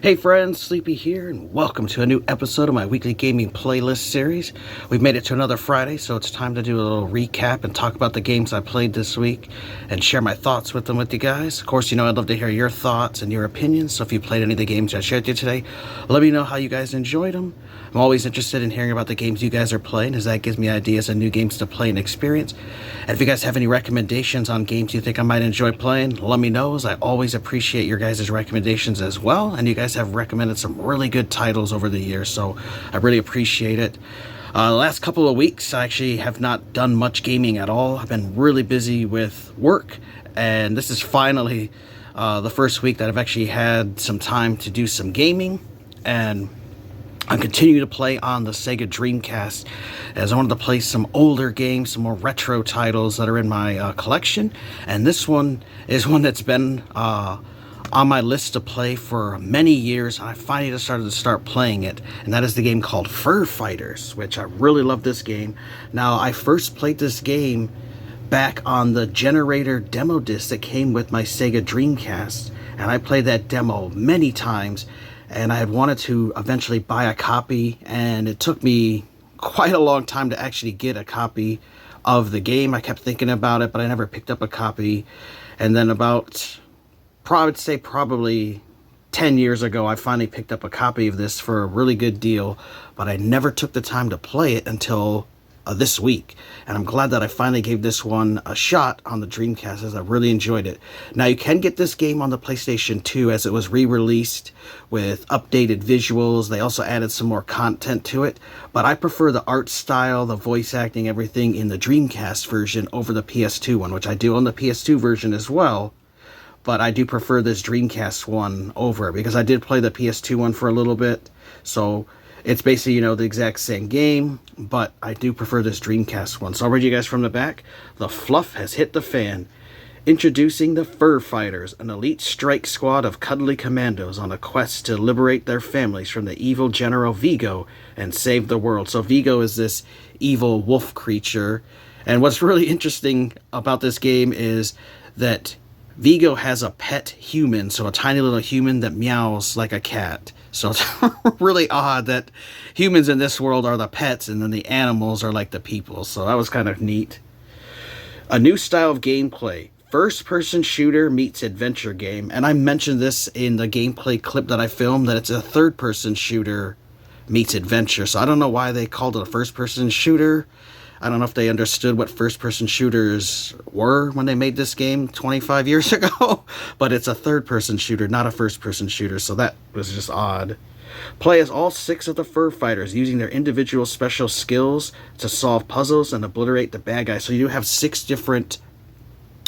Hey friends, Sleepy here, and welcome to a new episode of my weekly gaming playlist series. We've made it to another Friday, so it's time to do a little recap and talk about the games I played this week and share my thoughts with you guys. Of course, I'd love to hear your thoughts and your opinions, so if you played any of the games I shared with you today, let me know how you guys enjoyed them. I'm always interested in hearing about the games you guys are playing, as that gives me ideas of new games to play and experience. And if you guys have any recommendations on games you think I might enjoy playing, let me know, as I always appreciate your guys' recommendations as well. And you guys have recommended some really good titles over the years, so I really appreciate it. The last couple of weeks, I actually have not done much gaming at all. I've been really busy with work, and this is finally the first week that I've actually had some time to do some gaming. And I'm continuing to play on the Sega Dreamcast, as I wanted to play some older games, some more retro titles that are in my collection. And this one is one that's been on my list to play for many years. I finally just started to start playing it, and that is the game called Fur Fighters, which I really love this game. Now, I first played this game back on the Generator demo disc that came with my Sega Dreamcast, and I played that demo many times. And I had wanted to eventually buy a copy, and it took me quite a long time to actually get a copy of the game. I kept thinking about it, but I never picked up a copy. And then about, probably 10 years ago, I finally picked up a copy of this for a really good deal, but I never took the time to play it until this week. And I'm glad that I finally gave this one a shot on the Dreamcast, as I really enjoyed it. Now, you can get this game on the PlayStation 2, as it was re-released with updated visuals. They also added some more content to it, but I prefer the art style, the voice acting, everything in the Dreamcast version over the PS2 one, which I do on the PS2 version as well. But I do prefer this Dreamcast one over, because I did play the PS2 one for a little bit, so it's basically, the exact same game, but I do prefer this Dreamcast one. So I'll read you guys from the back. The fluff has hit the fan. Introducing the Fur Fighters, an elite strike squad of cuddly commandos on a quest to liberate their families from the evil General Vigo and save the world. So Vigo is this evil wolf creature. And what's really interesting about this game is that Vigo has a pet human, so a tiny little human that meows like a cat. So it's really odd that humans in this world are the pets, and then the animals are like the people. So that was kind of neat. A new style of gameplay. First-person shooter meets adventure game. And I mentioned this in the gameplay clip that I filmed, that it's a third-person shooter meets adventure. So I don't know why they called it a first-person shooter. I don't know if they understood what first-person shooters were when they made this game 25 years ago, but it's a third-person shooter, not a first-person shooter, so that was just odd. Play as all 6 of the Fur Fighters, using their individual special skills to solve puzzles and obliterate the bad guys. So you have 6 different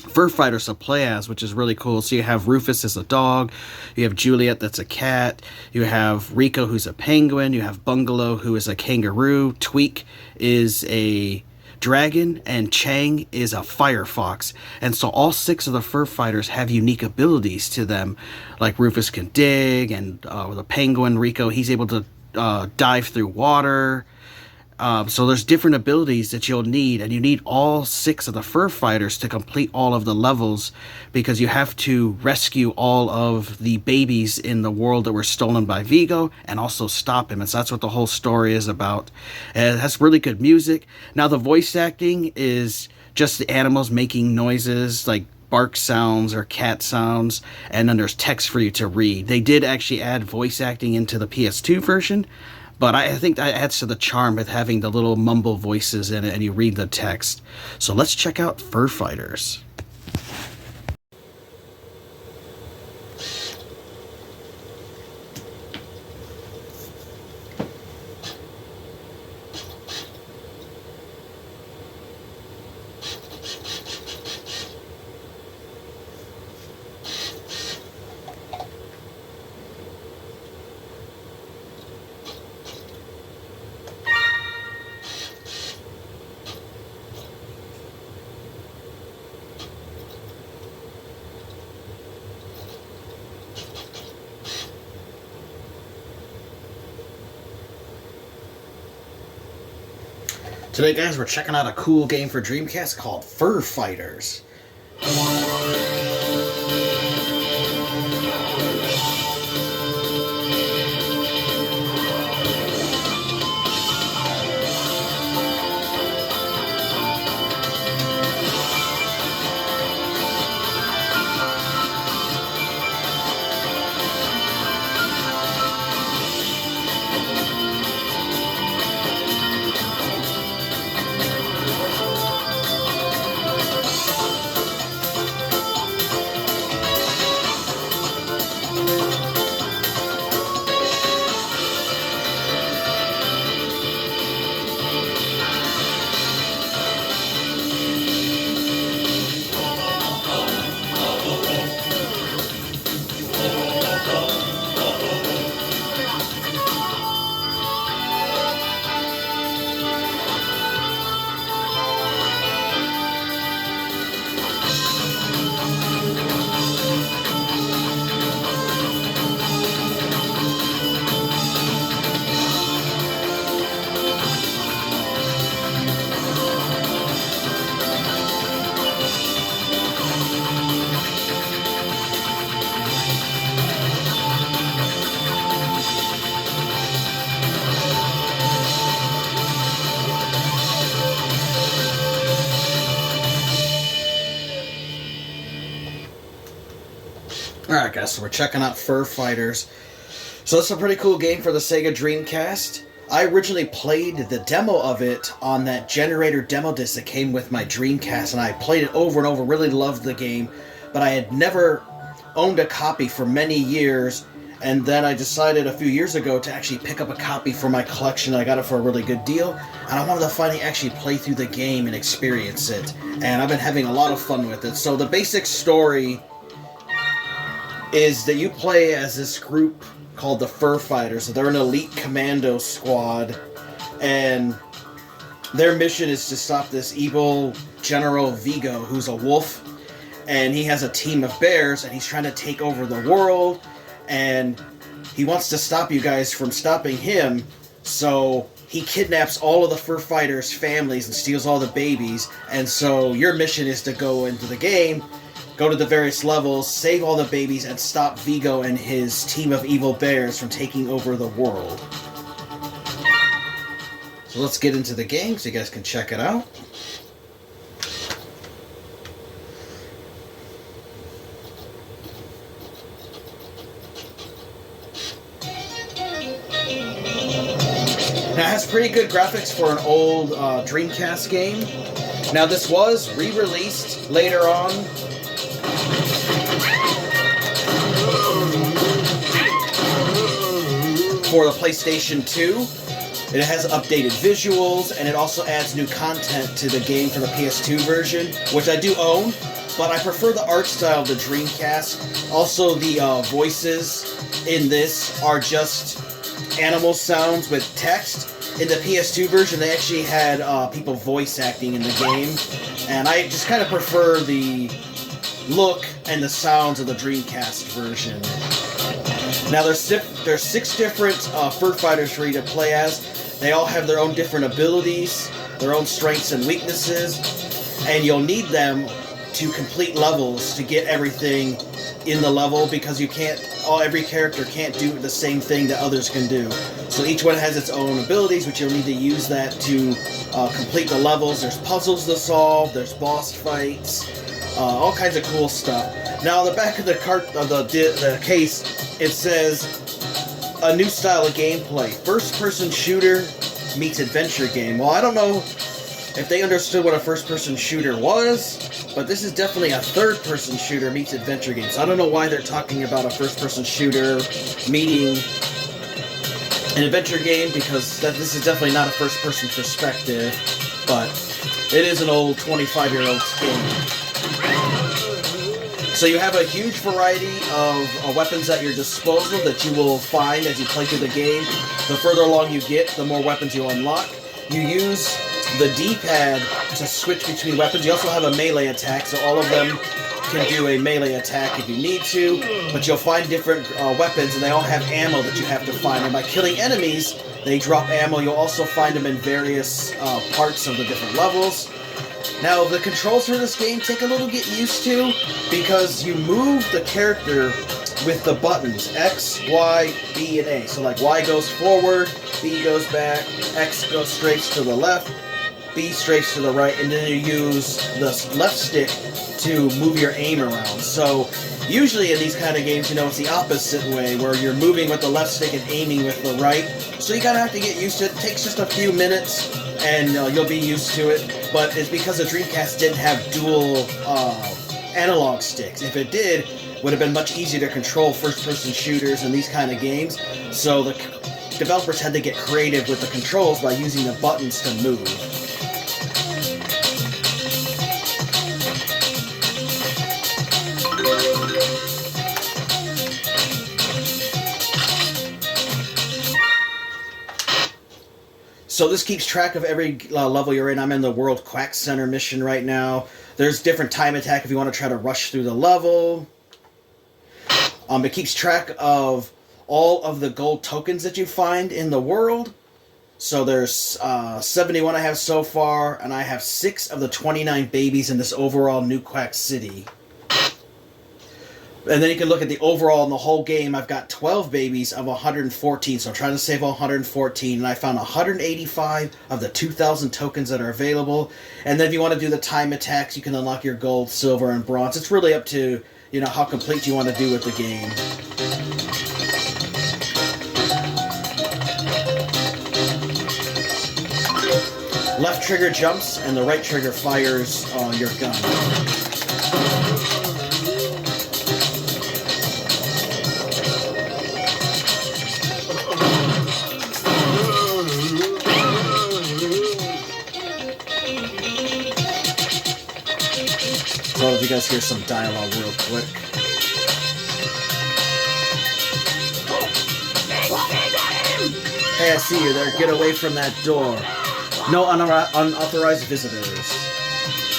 Fur Fighters to play as, which is really cool. So you have Rufus as a dog, you have Juliet that's a cat, you have Rico who's a penguin, you have Bungalow who is a kangaroo, Tweak is a dragon, and Chang is a firefox. And so all 6 of the Fur Fighters have unique abilities to them. Like Rufus can dig, and the penguin, Rico, he's able to dive through water. So there's different abilities that you'll need, and you need all 6 of the Fur Fighters to complete all of the levels, because you have to rescue all of the babies in the world that were stolen by Vigo, and also stop him. And so that's what the whole story is about. And it has really good music. Now, the voice acting is just the animals making noises like bark sounds or cat sounds, and then there's text for you to read. They did actually add voice acting into the PS2 version, but I think that adds to the charm with having the little mumble voices in it and you read the text. So let's check out Fur Fighters. Today, guys, we're checking out a cool game for Dreamcast called Fur Fighters. Podcast. So we're checking out Fur Fighters. So it's a pretty cool game for the Sega Dreamcast. I originally played the demo of it on that generator demo disc that came with my Dreamcast, and I played it over and over, really loved the game, but I had never owned a copy for many years, and then I decided a few years ago to actually pick up a copy for my collection. I got it for a really good deal, and I wanted to finally actually play through the game and experience it, and I've been having a lot of fun with it. So the basic story is that you play as this group called the Fur Fighters. They're an elite commando squad, and their mission is to stop this evil General Vigo, who's a wolf, and he has a team of bears, and he's trying to take over the world, and he wants to stop you guys from stopping him, so he kidnaps all of the Fur Fighters' families and steals all the babies, and so your mission is to go into the game, go to the various levels, save all the babies, and stop Vigo and his team of evil bears from taking over the world. So let's get into the game so you guys can check it out. Now, it has pretty good graphics for an old Dreamcast game. Now, this was re-released later on for the PlayStation 2. It has updated visuals, and it also adds new content to the game for the PS2 version, which I do own, but I prefer the art style of the Dreamcast. Also, the voices in this are just animal sounds with text. In the PS2 version, they actually had people voice acting in the game, and I just kind of prefer the look and the sounds of the Dreamcast version. Now, there's 6 different Fur Fighters for you to play as. They all have their own different abilities, their own strengths and weaknesses, and you'll need them to complete levels to get everything in the level, because you can't, every character can't do the same thing that others can do. So each one has its own abilities, which you'll need to use that to complete the levels. There's puzzles to solve, there's boss fights, all kinds of cool stuff. Now, on the back of the case, it says a new style of gameplay. First-person shooter meets adventure game. Well, I don't know if they understood what a first-person shooter was, but this is definitely a third-person shooter meets adventure game. So I don't know why they're talking about a first-person shooter meeting an adventure game, because this is definitely not a first-person perspective, but it is an old 25-year-old game. So you have a huge variety of weapons at your disposal that you will find as you play through the game. The further along you get, the more weapons you unlock. You use the D-pad to switch between weapons. You also have a melee attack, so all of them can do a melee attack if you need to, but you'll find different weapons, and they all have ammo that you have to find. And by killing enemies, they drop ammo. You'll also find them in various parts of the different levels. Now, the controls for this game take a little get used to, because you move the character with the buttons X, Y, B, and A. So like Y goes forward, B goes back, X goes straight to the left, B straight to the right, and then you use the left stick to move your aim around. So usually in these kind of games, it's the opposite way, where you're moving with the left stick and aiming with the right. So you kind of have to get used to it. It takes just a few minutes, and you'll be used to it. But it's because the Dreamcast didn't have dual analog sticks. If it did, it would have been much easier to control first-person shooters and these kind of games. So the developers had to get creative with the controls by using the buttons to move. So this keeps track of every level you're in. I'm in the World Quack Center mission right now. There's different time attack if you want to try to rush through the level. It keeps track of all of the gold tokens that you find in the world. So there's 71 I have so far, and I have 6 of the 29 babies in this overall New Quack City. And then you can look at the overall in the whole game. I've got 12 babies of 114, so I'm trying to save all 114, and I found 185 of the 2,000 tokens that are available. And then if you want to do the time attacks, you can unlock your gold, silver, and bronze. It's really up to you know, how complete you want to do with the game. Left trigger jumps and the right trigger fires your gun. So if you guys hear some dialogue real quick. Hey, I see you there. Get away from that door. No unauthorized visitors.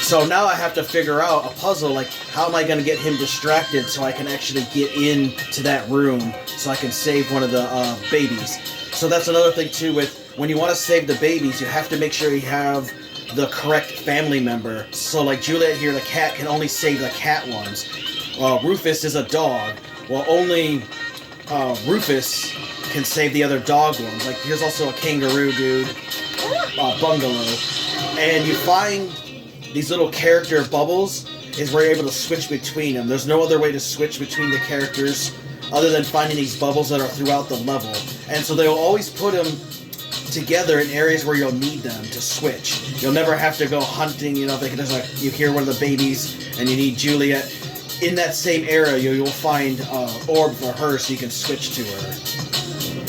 So now I have to figure out a puzzle, like how am I going to get him distracted so I can actually get into that room so I can save one of the babies. So that's another thing too with when you want to save the babies, you have to make sure you have the correct family member. So like Juliet here, the cat, can only save the cat ones. Rufus is a dog. Well, only Rufus can save the other dog ones. Like here's also a kangaroo dude. Bungalow, and you find these little character bubbles is where you're able to switch between them. There's no other way to switch between the characters other than finding these bubbles that are throughout the level, and so they'll always put them together in areas where you'll need them to switch. You'll never have to go hunting, you know, there's like you hear one of the babies and you need Juliet. In that same area, you'll find orb for her so you can switch to her.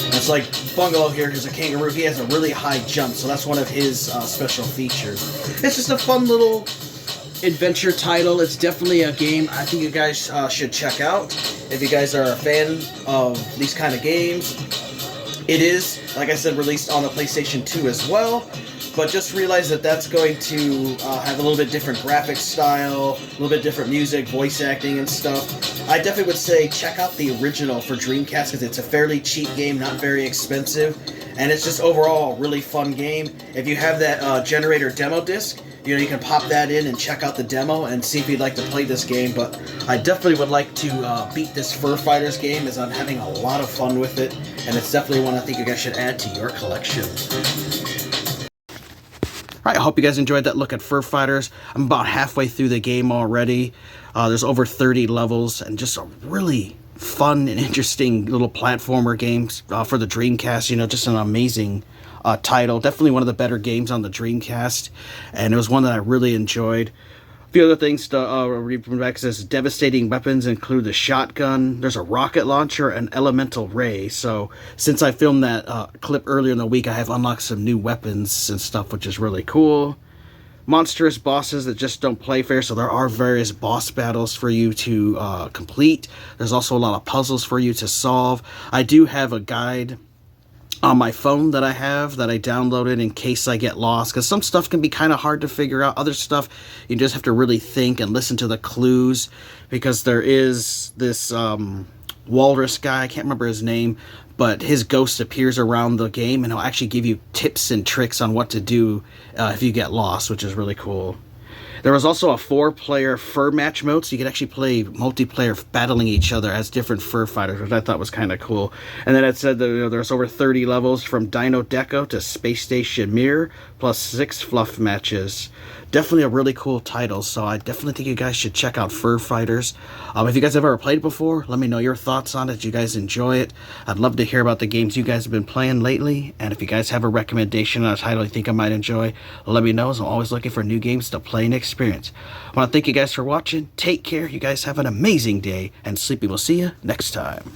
It's like Bungalow here, here's a kangaroo. He has a really high jump, so that's one of his special features. It's just a fun little adventure title. It's definitely a game I think you guys should check out if you guys are a fan of these kind of games. It is, like I said, released on the PlayStation 2 as well, but just realize that that's going to have a little bit different graphic style, a little bit different music, voice acting and stuff. I definitely would say check out the original for Dreamcast because it's a fairly cheap game, not very expensive, and it's just overall a really fun game. If you have that generator demo disc, you know, you can pop that in and check out the demo and see if you'd like to play this game, but I definitely would like to beat this Fur Fighters game as I'm having a lot of fun with it, and it's definitely one I think you guys should add to your collection. Alright, I hope you guys enjoyed that look at Fur Fighters. I'm about halfway through the game already. There's over 30 levels, and just a really fun and interesting little platformer games for the Dreamcast. You know, just an amazing title. Definitely one of the better games on the Dreamcast, and it was one that I really enjoyed. A few other things to read from back. It says devastating weapons include the shotgun, there's a rocket launcher, and elemental ray. So since I filmed that clip earlier in the week, I have unlocked some new weapons and stuff, which is really cool. Monstrous bosses that just don't play fair, so there are various boss battles for you to complete. There's also a lot of puzzles for you to solve. I do have a guide on my phone that I downloaded in case I get lost, because some stuff can be kind of hard to figure out. Other stuff you just have to really think and listen to the clues, because there is this walrus guy, I can't remember his name, but his ghost appears around the game and he'll actually give you tips and tricks on what to do if you get lost, which is really cool. There was also a 4-player fur match mode, so you could actually play multiplayer battling each other as different fur fighters, which I thought was kind of cool. And then it said that, you know, there's over 30 levels from Dino Deco to Space Station Mir, plus 6 fluff matches. Definitely a really cool title, so I definitely think you guys should check out Fur Fighters. If you guys have ever played it before, let me know your thoughts on it. Did you guys enjoy it? I'd love to hear about the games you guys have been playing lately, and if you guys have a recommendation on a title you think I might enjoy, let me know, as I'm always looking for new games to play and experience. I want to thank you guys for watching. Take care. You guys have an amazing day, and Sleepy will see you next time.